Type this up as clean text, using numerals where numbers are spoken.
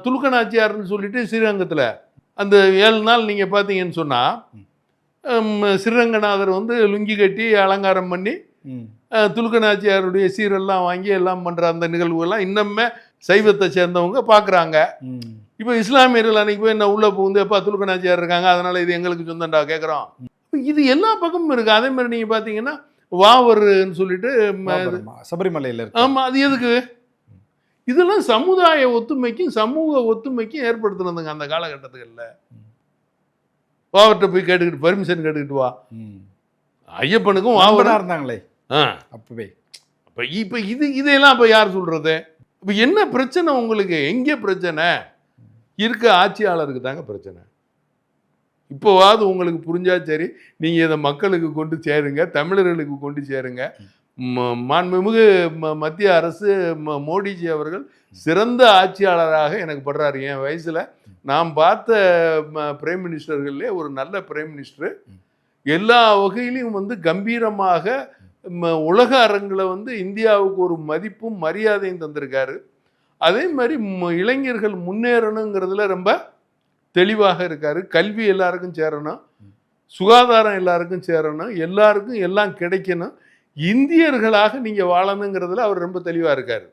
துலுக்கநாச்சியார்னு சொல்லிட்டு ஸ்ரீரங்கத்தில் அந்த 7 நாள் நீங்கள் பார்த்தீங்கன்னு சொன்னால் ஸ்ரீரங்கநாதர் வந்து லுங்கி கட்டி அலங்காரம் பண்ணி துலுக்கநாச்சியாருடைய சீரெல்லாம் வாங்கி எல்லாம் பண்ணுற அந்த நிகழ்வுகள்லாம் இன்னுமே சைவத்தை சேர்ந்தவங்க பார்க்குறாங்க. இப்போ இஸ்லாமியர்கள் அன்னைக்கு போய் என்ன உள்ளே புகுந்து எப்போ துலுக்கநாச்சியார் இருக்காங்க, அதனால் இது எங்களுக்கு சொந்தண்டா கேட்குறோம். இது எல்லா பக்கமும் இருக்குது. அதே மாதிரி நீங்கள் பார்த்தீங்கன்னா வாவர்ன்னு சொல்லிட்டு சபரிமலையில் ஆமாம், அது எதுக்கு? இதெல்லாம் சமுதாய ஒத்துமைக்கும் சமூக ஒத்துமைக்கும் ஏற்படுத்துனதுங்க அந்த காலகட்டத்துகளில். வாவர்கிட்ட போய் கேட்டுக்கிட்டு பர்மிஷன் கேட்டுக்கிட்டு வா. ஐயப்பனுக்கும் வாவரா இருந்தாங்களே அப்பவே. இப்போ இதையெல்லாம் இப்போ யார் சொல்றது? இப்போ என்ன பிரச்சனை உங்களுக்கு? எங்கே பிரச்சனை இருக்க? ஆட்சியாளருக்கு தாங்க பிரச்சனை. இப்போவாது உங்களுக்கு புரிஞ்சா சரி, நீங்கள் இதை மக்களுக்கு கொண்டு சேருங்க, தமிழர்களுக்கு கொண்டு சேருங்க. மாண்புமிகு மத்திய அரசு மோடிஜி அவர்கள் சிறந்த ஆட்சியாளராக எனக்கு படுறாரு. என் வயசில் நான் பார்த்த பிரைம் மினிஸ்டர்கள்லே ஒரு நல்ல பிரைம் மினிஸ்டர். எல்லா வகையிலையும் வந்து கம்பீரமாக உலக அரங்கில் வந்து இந்தியாவுக்கு ஒரு மதிப்பும் மரியாதையும் தந்திருக்காரு. அதே மாதிரி இளைஞர்கள் முன்னேறணுங்கிறதுல ரொம்ப தெளிவாக இருக்கார். கல்வி எல்லாருக்கும் சேரணும், சுகாதாரம் எல்லாருக்கும் சேரணும், எல்லாருக்கும் எல்லாம் கிடைக்கணும், இந்தியர்களாக நீங்கள் வாழணுங்கிறதுல அவர் ரொம்ப தெளிவாக இருக்கார்.